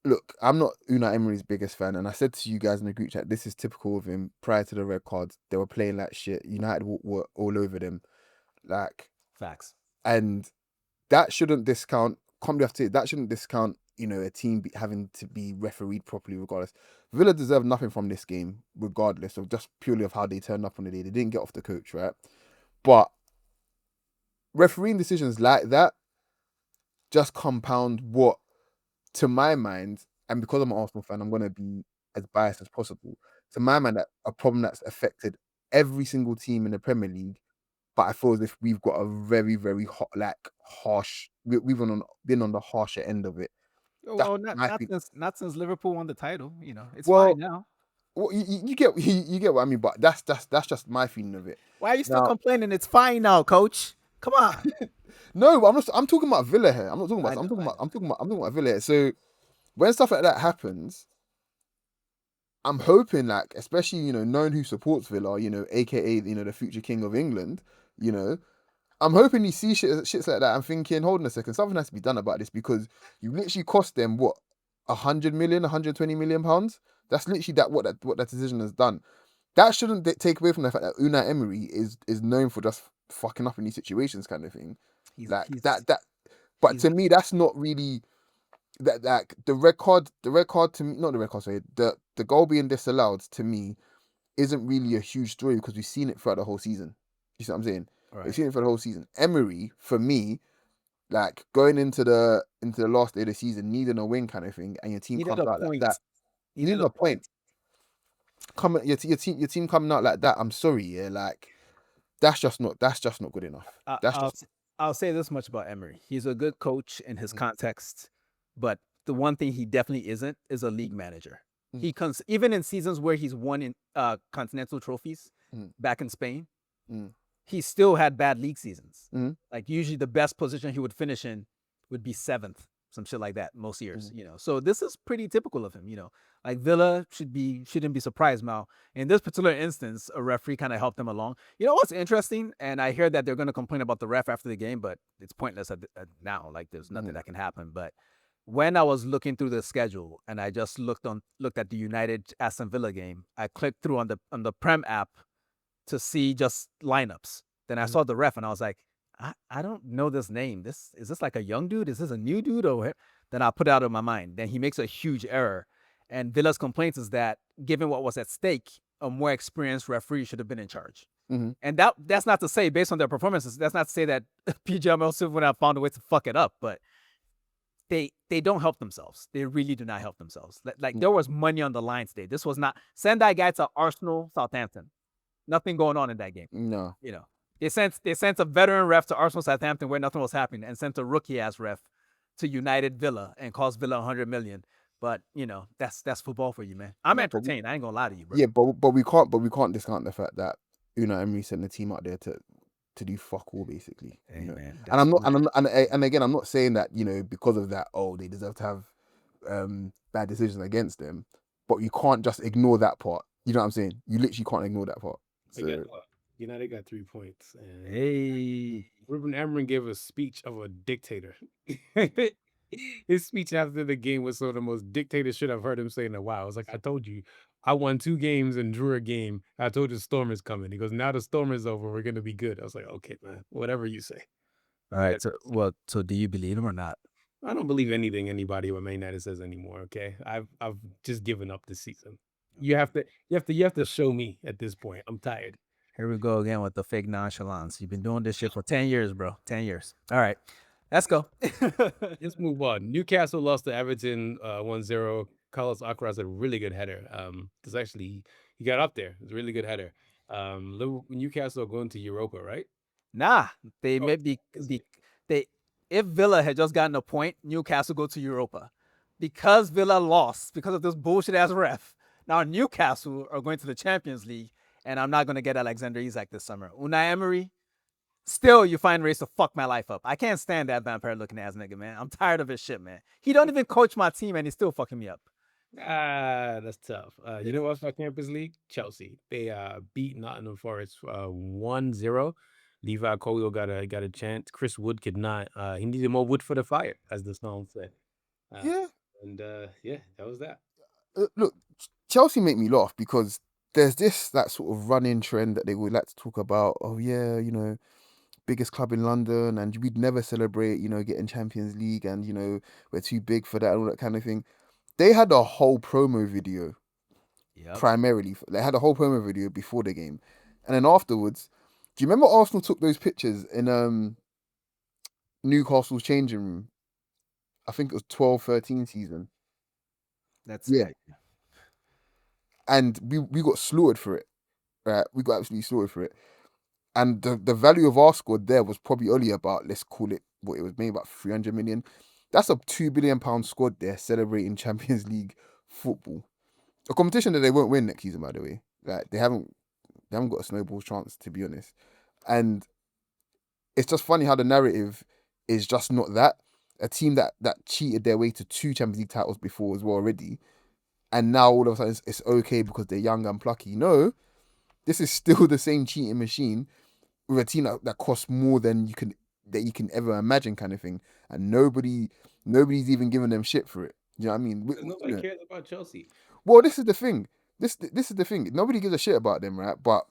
Unai Emery's biggest fan, and I said to you guys in the group chat, this is typical of him. Prior to the red cards, they were playing like shit. United were all over them, like Facts. and that shouldn't discount. That shouldn't discount. A team having to be refereed properly, regardless. Villa deserve nothing from this game, regardless of just purely of how they turned up on the day. They didn't get off the coach, right? But refereeing decisions like that just compound what, to my mind, and because I'm an Arsenal fan, I'm going to be as biased as possible. To my mind, that a problem that's affected every single team in the Premier League. But I feel as if we've got a very, very harsh. We've been on the harsher end of it. Well, not since Liverpool won the title. It's Well, fine now. Well, you get what I mean, but that's just my feeling of it. Why are you still complaining? It's fine now, coach. Come on. No, but I'm talking about Villa here. I'm talking about Villa here. So when stuff like that happens, I'm hoping, like, especially knowing who supports Villa, aka the future king of England, I'm hoping you see shits like that. I'm thinking, hold on a second, something has to be done about this, because you literally cost them what, 100 million, 120 million pounds. That's literally what that decision has done. That shouldn't take away from the fact that Unai Emery is known for just fucking up in these situations, kind of thing. But to me, that's not really that. Like the record to me, not the record. Sorry, the goal being disallowed to me isn't really a huge story, because we've seen it throughout the whole season. You see what I'm saying? Right. We've seen it for the whole season. Emery, for me, like going into the last day of the season, needing a win kind of thing, and your team comes out like that. You need a point. Your team coming out like that. I'm sorry, yeah. Like that's just not good enough. I'll say this much about Emery: he's a good coach in his context, but the one thing he definitely isn't is a league manager. He comes even in seasons where he's won in continental trophies back in Spain. He still had bad league seasons. Like usually the best position he would finish in would be 7th, some shit like that most years. So this is pretty typical of him. Like Villa shouldn't be surprised now. In this particular instance, a referee kind of helped them along. You know what's interesting? And I hear that they're going to complain about the ref after the game, but it's pointless now. Like there's nothing that can happen. But when I was looking through the schedule and I just looked at the United Aston Villa game, I clicked through on the Prem app to see just lineups. Then I saw the ref and I was like, I don't know this name. Is this like a young dude? Is this a new dude? Or then I put it out of my mind. Then he makes a huge error. And Villa's complaint is that given what was at stake, a more experienced referee should have been in charge. And that's not to say, based on their performances, that's not to say that PGML Silva would have found a way to fuck it up, but they don't help themselves. They really do not help themselves. Like there was money on the line today. This was not send that guy to Arsenal, Southampton. Nothing going on in that game. No. They sent a veteran ref to Arsenal, Southampton where nothing was happening, and sent a rookie ass ref to United Villa and cost Villa 100 million. But that's football for you, man. I'm entertained. I ain't gonna lie to you, bro. Yeah, but we can't discount the fact that Unai Emery sent the team out there to do fuck all, basically. Man, and again, I'm not saying that because of that, they deserve to have bad decisions against them. But you can't just ignore that part. You know what I'm saying? You literally can't ignore that part. So, United got 3 points. And hey, Ruben Amorim gave a speech of a dictator. His speech after the game was some of the most dictator shit I've heard him say in a while. I was like, I told you, I won 2 games and drew a game. I told you the storm is coming. He goes, now the storm is over. We're going to be good. I was like, okay, man, whatever you say. All right. So do you believe him or not? I don't believe anything anybody with Man United says anymore. Okay, I've just given up this season. You have to show me at this point. I'm tired. Here we go again with the fake nonchalance. You've been doing this shit for 10 years, bro. 10 years. All right. Let's go. Let's move on. Newcastle lost to Everton 1-0. Carlos Alcaraz had a really good header. Because actually he got up there. It was a really good header. Newcastle are going to Europa, right? Nah, if Villa had just gotten a point, Newcastle go to Europa. because Villa lost because of this bullshit ass ref. Now Newcastle are going to the Champions League, and I'm not going to get Alexander Isak this summer. Unai Emery, still you find ways to fuck my life up. I can't stand that vampire looking ass nigga, man. I'm tired of his shit, man. He don't even coach my team, and he's still fucking me up. That's tough. You know what's our Campus League? Chelsea. They beat Nottingham Forest 1-0. Levi Colwill got a chance. Chris Wood could not. He needed more wood for the fire, as the song said. Yeah. And yeah, that was that. Look, Chelsea make me laugh because there's that sort of running trend that they would like to talk about. Oh yeah, biggest club in London, and we'd never celebrate, getting Champions League, and we're too big for that and all that kind of thing. They had a whole promo video primarily. They had a whole promo video before the game, and then afterwards, do you remember Arsenal took those pictures in Newcastle's changing room? I think it was 12-13 season. That's Yeah. And we got slaughtered for it. Right? We got absolutely slaughtered for it. And the value of our squad there was probably only about, let's call it what it was, maybe about 300 million. That's a £2 billion squad there celebrating Champions League football. A competition that they won't win next season, by the way. Like they haven't got a snowball chance, to be honest. And it's just funny how the narrative is just not that. A team that cheated their way to 2 Champions League titles before as well already. And now all of a sudden it's okay because they're young and plucky. No, this is still the same cheating machine with a team that costs more than you can ever imagine, kind of thing. And nobody's even giving them shit for it. You know what I mean? Nobody cares about Chelsea. Well, this is the thing. This is the thing. Nobody gives a shit about them, right? But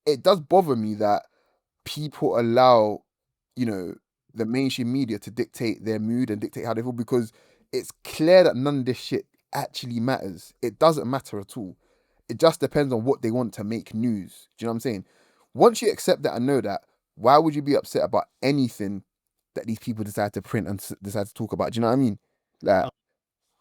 it does bother me that people allow, the mainstream media to dictate their mood and dictate how they feel, because it's clear that none of this shit actually matters. It doesn't matter at all. It just depends on what they want to make news. Do you know what I'm saying? Once you accept that and know that, why would you be upset about anything that these people decide to print and decide to talk about? Do you know what I mean? Like,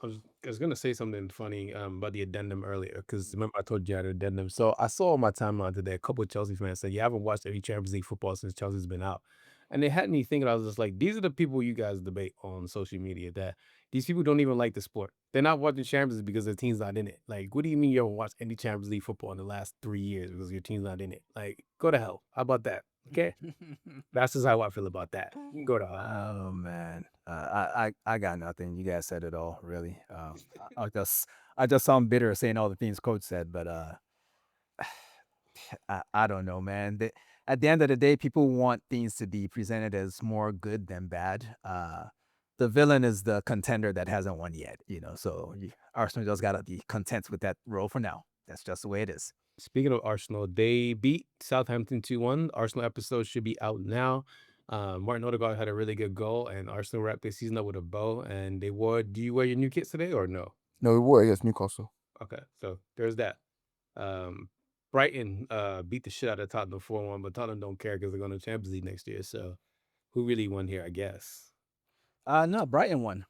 I was gonna say something funny about the addendum earlier, because remember I told you I had an addendum. So I saw on my timeline today a couple of Chelsea fans said, "You haven't watched any Champions League football since Chelsea's been out," and they had me thinking. I was just like, "These are the people you guys debate on social media. That these people don't even like the sport. They're not watching Champions League because their team's not in it. Like, what do you mean you haven't watched any Champions League football in the last 3 years because your team's not in it? Like, go to hell. How about that? Okay, that's just how I feel about that. You can go to hell." Oh man, I got nothing. You guys said it all, really. I just sound bitter saying all the things Coach said, but I don't know, man. At the end of the day, people want things to be presented as more good than bad. The villain is the contender that hasn't won yet, So Arsenal just gotta be content with that role for now. That's just the way it is. Speaking of Arsenal, they beat Southampton 2-1. Arsenal episode should be out now. Martin Odegaard had a really good goal, and Arsenal wrapped their season up with a bow. And they wore. Do you wear your new kits today or no? no, we were against Newcastle. Okay, so there's that. Brighton beat the shit out of Tottenham 4-1, but Tottenham don't care because they're going to Champions League next year. So who really won here? I guess. No, Brighton won.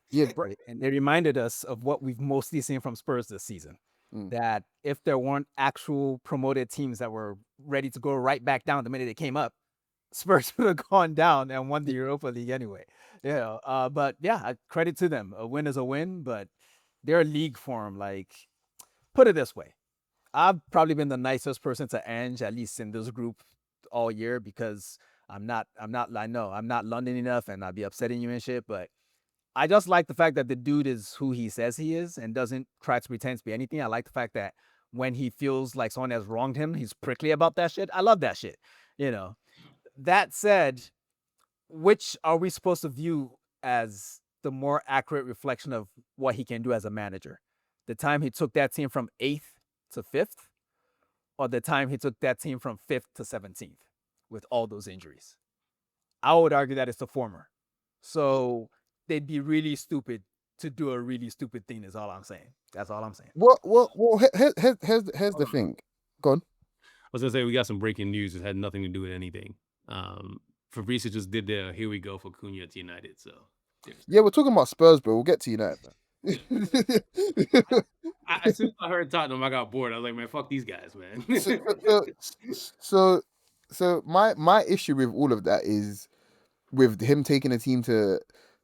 Yeah, And they reminded us of what we've mostly seen from Spurs this season. That if there weren't actual promoted teams that were ready to go right back down the minute they came up, Spurs would have gone down and won the Europa League anyway. But yeah, credit to them. A win is a win, but their league form, like, put it this way. I've probably been the nicest person to Ange, at least in this group, all year, because I know I'm not London enough and I'd be upsetting you and shit, but I just like the fact that the dude is who he says he is and doesn't try to pretend to be anything. I like the fact that when he feels like someone has wronged him, he's prickly about that shit. I love that shit. That said, which are we supposed to view as the more accurate reflection of what he can do as a manager? The time he took that team from 8th to 5th, or the time he took that team from 5th to 17th with all those injuries? I would argue that it's the former. So they'd be really stupid to do a really stupid thing, is all I'm saying. That's all I'm saying. Well, here's the thing. Go on. I was gonna say we got some breaking news that had nothing to do with anything. Fabrizio just did the "Here we go" for Cunha to United. So yeah, we're talking about Spurs, bro. We'll get to United. As soon as I heard Tottenham, I got bored. I was like, man, fuck these guys, man. So my issue with all of that is with him taking a team to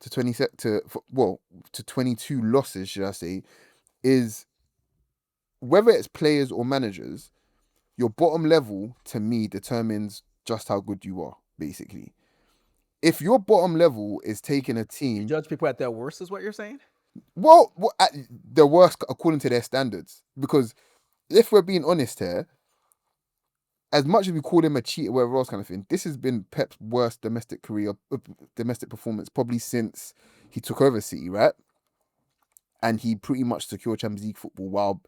to 22 losses, should I say, is whether it's players or managers, your bottom level to me determines just how good you are, basically. If your bottom level is taking a You team, judge people at their worst, is what you're saying? well, at the worst according to their standards. Because if we're being honest here, as much as we call him a cheater, whatever else kind of thing, this has been Pep's worst domestic performance probably since he took over City, right? And he pretty much secured Champions League football while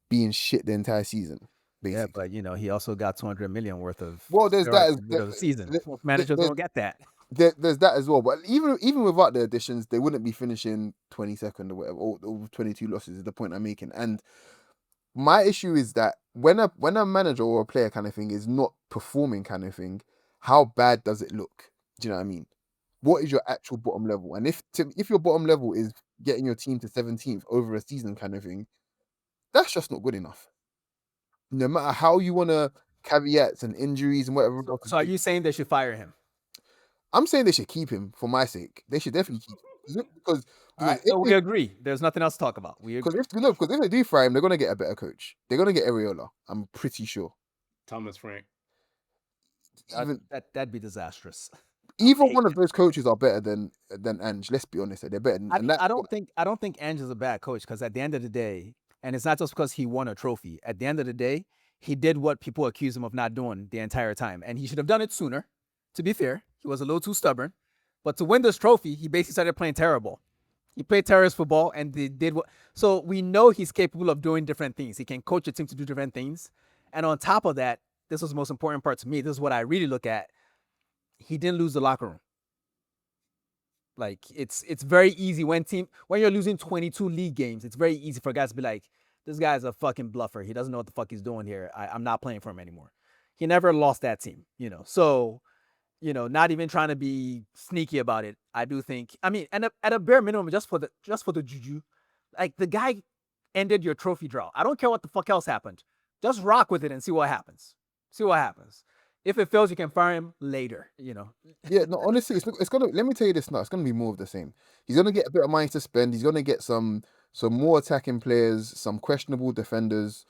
being shit the entire season, basically. Yeah, but he also got 200 million worth of Well, there's that steroids in the middle of the season. Most managers there's- don't get that. there's that as well. But even without the additions, they wouldn't be finishing 22nd or whatever, or 22 losses is the point I'm making. And my issue is that when a manager or a player kind of thing is not performing kind of thing, how bad does it look? Do you know what I mean? What is your actual bottom level? And if your bottom level is getting your team to 17th over a season kind of thing, that's just not good enough. No matter how you want to caveats and injuries and whatever. So are you saying they should fire him? I'm saying they should keep him for my sake. They should definitely keep him. Because All right, so we agree. There's nothing else to talk about. because if they do fire him, they're gonna get a better coach. They're gonna get Areola. I'm pretty sure. Thomas Frank. That'd be disastrous. Either one of those coaches are better than Ange. Let's be honest, they're better. I don't think Ange is a bad coach, because at the end of the day, and it's not just because he won a trophy. At the end of the day, he did what people accuse him of not doing the entire time, and he should have done it sooner. To be fair, he was a little too stubborn, but to win this trophy, he basically started playing terrible. He played terrorist football, and they did what. So we know he's capable of doing different things. He can coach a team to do different things, and on top of that, this was the most important part to me. This is what I really look at. He didn't lose the locker room. Like, it's very easy when you're losing 22 league games, it's very easy for guys to be like, this guy's a fucking bluffer. He doesn't know what the fuck he's doing here. I'm not playing for him anymore. He never lost that team, So, not even trying to be sneaky about it. I do think, and at a bare minimum, just for the juju, like, the guy ended your trophy draw. I don't care what the fuck else happened. Just rock with it and see what happens. If it fails, you can fire him later, Yeah, no, honestly, it's gonna. Let me tell you this now. It's gonna be more of the same. He's gonna get a bit of money to spend. He's gonna get some more attacking players, some questionable defenders,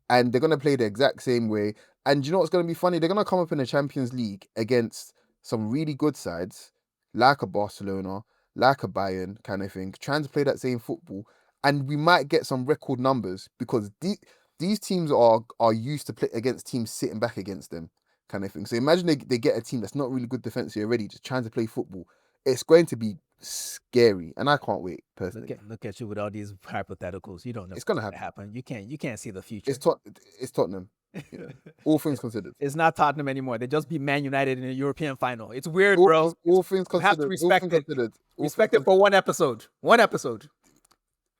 and they're gonna play the exact same way. And you know what's gonna be funny? They're gonna come up in the Champions League against some really good sides, like a Barcelona, like a Bayern kind of thing, trying to play that same football, and we might get some record numbers because these teams are used to play against teams sitting back against them. Kind of thing. So imagine they get a team that's not really good defensively already, just trying to play football. It's going to be scary, and I can't wait personally. Look at you with all these hypotheticals. You don't know It's gonna happen. You can't see the future. It's Tottenham. All things considered. It's not Tottenham anymore. They just beat Man United in a European final. It's weird, bro. All things considered. You have to respect it. Respect it for for one episode. One episode.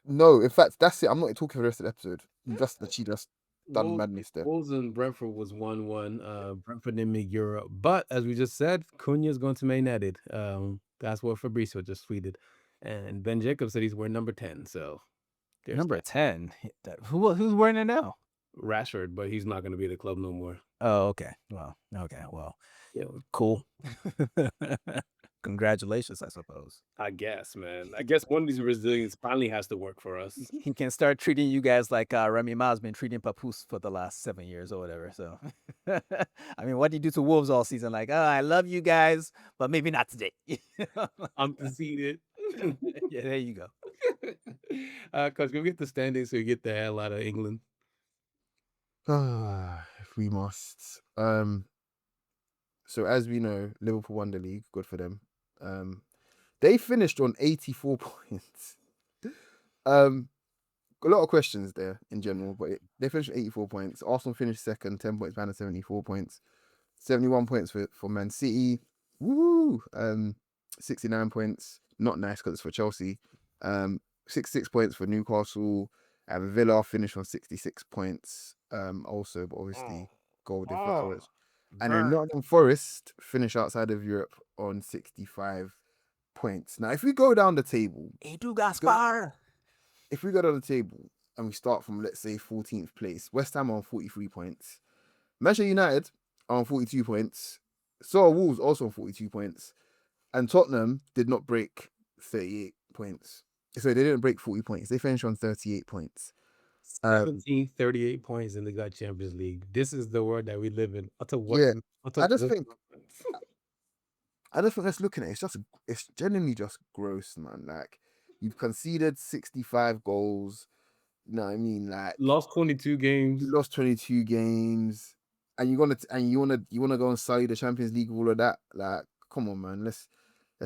No, in fact, that's it. I'm not talking for the rest of the episode. Just done madness there. Wolves and Brentford was 1-1. Brentford didn't make Europe. But as we just said, Cunha is going to Man United. That's what Fabrizio just tweeted. And Ben Jacobs said he's wearing number 10. So number 10. Who's wearing it now? Rashford, but he's not going to be at the club no more. Oh, okay. Well, yeah, cool. Congratulations, I suppose. I guess, man. I guess one of these Brazilians finally has to work for us. He can start treating you guys like Remy Ma's been treating Papoose for the last 7 years or whatever. So, I mean, what do you do to Wolves all season? Like, I love you guys, but maybe not today. I'm conceited. Yeah, there you go. Because we get the standings, so we get the hell out of England. If we must. So as we know, Liverpool won the league. Good for them. They finished on 84 points. A lot of questions there in general, but they finished 84 points. Arsenal finished second, 10 points behind 74 points. 71 points for Man City. Woo! 69 points. Not nice because it's for Chelsea. 66 points for Newcastle. Villa finished on 66 points. Also, but obviously goal difference for us. And then Nottingham Forest finish outside of Europe on 65 points. Now, if we go down the table, Edu Gaspar. If we go down the table and we start from, let's say, 14th place, West Ham are on 43 points. Manchester United are on 42 points. So are Wolves also on 42 points. And Tottenham did not break 38 points. So they didn't break 40 points. They finished on 38 points. 17, 38 points in the God Champions League. This is the world that we live in. Yeah, I just think let's look at it. It's genuinely just gross, man. Like, you've conceded 65 goals. You know what I mean? Like, lost 22 games. you lost 22 games, and you wanna go and sully the Champions League with all of that. Like, come on, man. Let's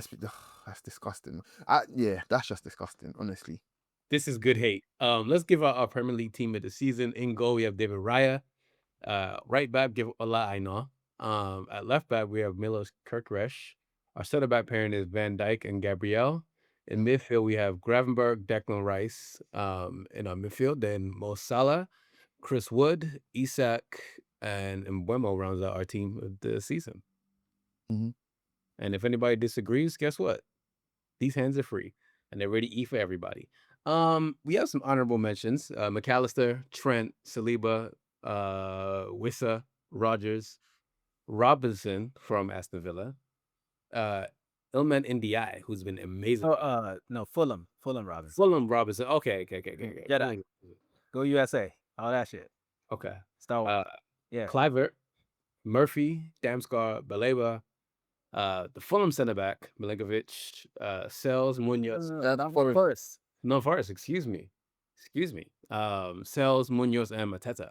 be. That's disgusting. Yeah, that's just disgusting, honestly. This is good hate. Let's give our Premier League team of the season. In goal, we have David Raya. Right back, give Ola Aina. At left back, we have Milos Kirkresh. Our center back pairing is Van Dijk and Gabriel. In midfield, we have Gravenberg, Declan Rice. In our midfield, then Mo Salah, Chris Wood, Isak, and Mbeumo rounds out our team of the season. Mhm. And if anybody disagrees, guess what? These hands are free, and they're ready to eat for everybody. We have some honorable mentions: McAllister, Trent, Saliba, Wissa, Rogers, Robinson from Aston Villa, Ilman Ndiaye, who's been amazing. No, Fulham Robinson. Fulham Robinson. Okay. Jedi. Go USA. All that shit. Okay. Star Wars. Yeah. Clivert, Murphy, Damsgaard, Baleba, the Fulham center back, Milinkovic, Sells, Munoz. Forrest. No, Forrest, excuse me. Sells, Munoz, and Mateta.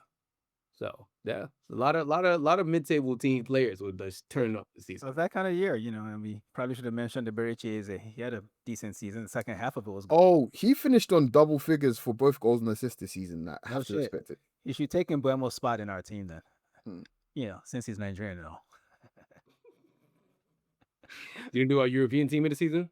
So yeah, a lot of mid-table team players would just turn up this season. So that kind of year, and we probably should have mentioned the Bericese. He had a decent season. The second half of it was good. Oh, he finished on double figures for both goals and assists this season. That have to respect it. You should take Mbeumo's spot in our team then. Hmm. Since he's Nigerian and all. You do our European team of the season?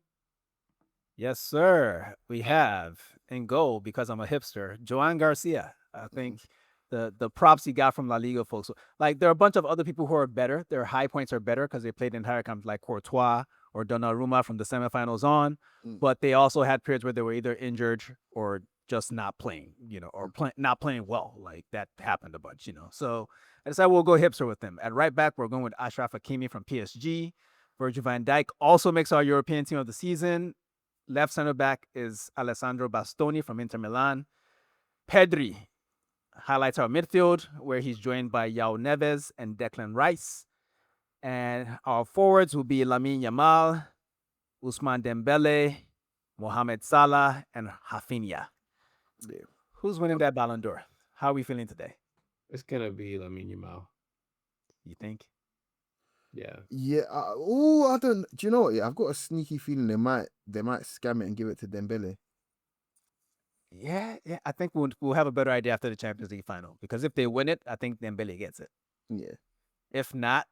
Yes, sir. We have in goal, because I'm a hipster, Joan Garcia. I think the props he got from La Liga folks. Like, there are a bunch of other people who are better. Their high points are better because they played entire camps, like Courtois or Donnarumma from the semifinals on. But they also had periods where they were either injured or just not playing, or not playing well. Like, that happened a bunch, So I decided we'll go hipster with them. At right back, we're going with Achraf Hakimi from PSG. Virgil van Dijk also makes our European team of the season. Left center back is Alessandro Bastoni from Inter Milan. Pedri highlights our midfield, where he's joined by Yao Neves and Declan Rice. And our forwards will be Lamine Yamal, Ousmane Dembele, Mohamed Salah, and Rafinha. Yeah. Who's winning that Ballon d'Or? How are we feeling today? It's gonna be Lamine Yamal. You think? Yeah. Yeah. I don't. Do you know what? Yeah, I've got a sneaky feeling they might scam it and give it to Dembele. Yeah. I think we'll have a better idea after the Champions League final, because if they win it, I think Dembele gets it. Yeah. If not,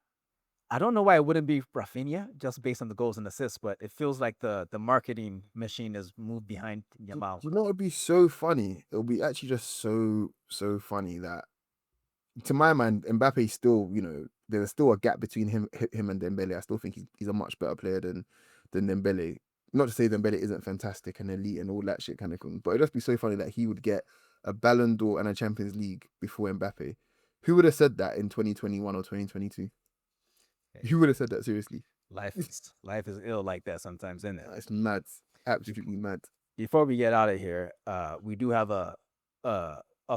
I don't know why it wouldn't be Rafinha, just based on the goals and assists, but it feels like the marketing machine has moved behind Yamal. Do you know what would be so funny? It'll be actually just so funny that, to my mind, Mbappe still, there's still a gap between him and Dembele. I still think he's a much better player than Dembele. Not to say Dembele isn't fantastic and elite and all that shit kind of thing, but it'd just be so funny that he would get a Ballon d'Or and a Champions League before Mbappe. Who would have said that in 2021 or 2022? Who would have said that, seriously? Life is ill like that sometimes, isn't it? It's mad. Absolutely mad. Before we get out of here, we do have a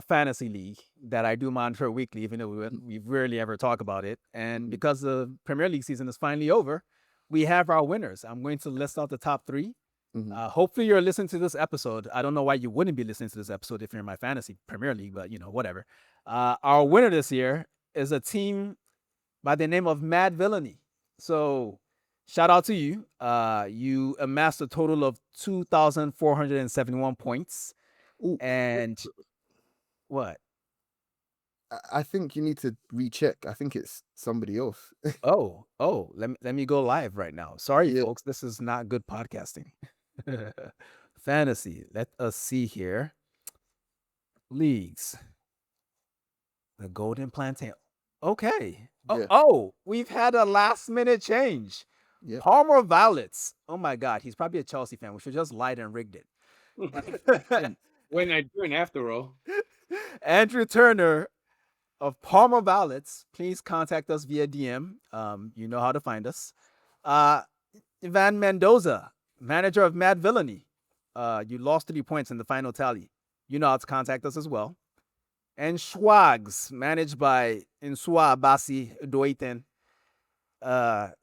fantasy league that I do monitor weekly, even though we rarely ever talk about it. And because the Premier League season is finally over, we have our winners. I'm going to list out the top 3. Hopefully you're listening to this episode. I don't know why you wouldn't be listening to this episode if you're in my fantasy Premier League, but whatever. Our winner this year is a team by the name of Mad Villainy. So shout out to you. You amassed a total of 2,471 points. Ooh. And what? I think you need to recheck. I think it's somebody else. Oh, let me go live right now. Sorry, folks, this is not good podcasting. Fantasy. Let us see here. Leagues. The Golden Plantain. Okay. Yeah. We've had a last minute change. Yeah. Palmer Violets. Oh my God, he's probably a Chelsea fan. We should just lied and rigged it. When I do an after all. Andrew Turner of Palmer Violets, please contact us via DM. You know how to find us. Ivan Mendoza manager of Mad Villainy. You lost 3 points in the final tally. You know how to contact us as well. And Schwags, managed by Insua Abasi Doiten.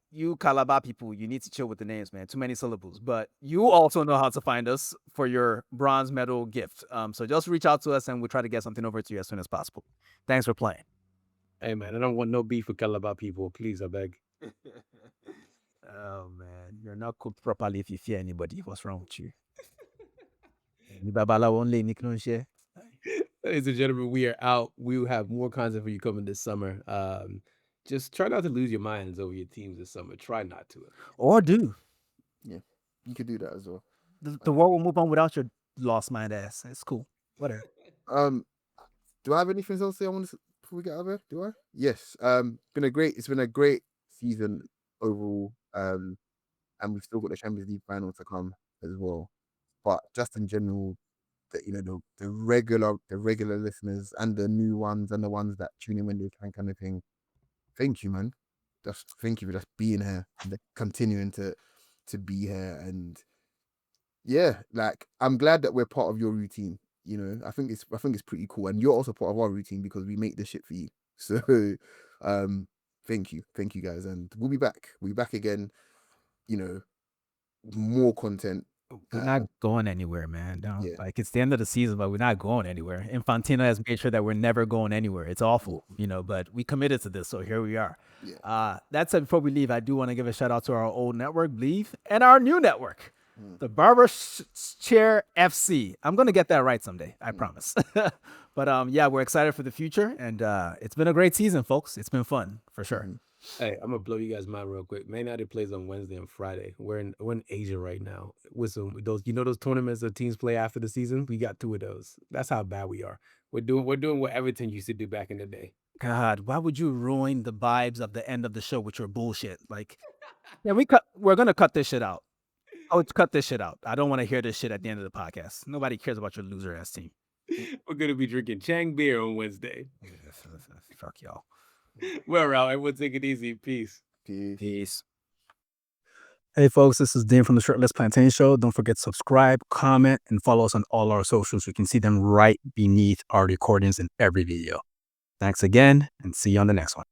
You Calabar people, you need to chill with the names, man. Too many syllables. But you also know how to find us for your bronze medal gift. So just reach out to us and we'll try to get something over to you as soon as possible. Thanks for playing. Hey, man, I don't want no beef with Calabar people. Please, I beg. Oh, man. You're not cooked properly if you fear anybody. What's wrong with you? Ni babalawo nle ni kí ló ń ṣe? Ladies and gentlemen, we are out. We will have more content for you coming this summer. Just try not to lose your minds over your teams this summer. Try not to. Or do. Yeah, you could do that as well. The world will move on without your lost mind ass. It's cool. Whatever. Do I have anything else to say before we get out of here? Do I? Yes. It's been a great season overall. And we've still got the Champions League final to come as well. But just in general, the regular listeners and the new ones and the ones that tune in when they can, kind of thing. Thank you, man. Just thank you for just being here and continuing to be here. And yeah, like I'm glad that we're part of your routine. I think it's pretty cool, and you're also part of our routine because we make this shit for you. So, thank you guys, and we'll be back. We'll be back again. More content. We're not going anywhere, man. Yeah. Like it's the end of the season, but we're not going anywhere. Infantino has made sure that we're never going anywhere. It's awful, but we committed to this, so here we are. Yeah. That said, before we leave, I do want to give a shout out to our old network, Believe, and our new network, the Barber Chair FC. I'm gonna get that right someday, I promise. But yeah, we're excited for the future, and it's been a great season, folks. It's been fun for sure. Hey, I'm gonna blow you guys' mind real quick. Man United plays on Wednesday and Friday. We're in Asia right now with those those tournaments that teams play after the season. We got 2 of those. That's how bad we are. We're doing what Everton used to do back in the day. God, why would you ruin the vibes of the end of the show with your bullshit? Like, yeah, we're gonna cut this shit out. Oh, cut this shit out. I don't want to hear this shit at the end of the podcast. Nobody cares about your loser ass team. We're gonna be drinking Chang beer on Wednesday. Fuck y'all. We're out. Everyone take it easy. Peace. Peace. Hey folks, this is Deen from the Shirtless Plantain Show. Don't forget to subscribe, comment, and follow us on all our socials. You can see them right beneath our recordings in every video. Thanks again, and see you on the next one.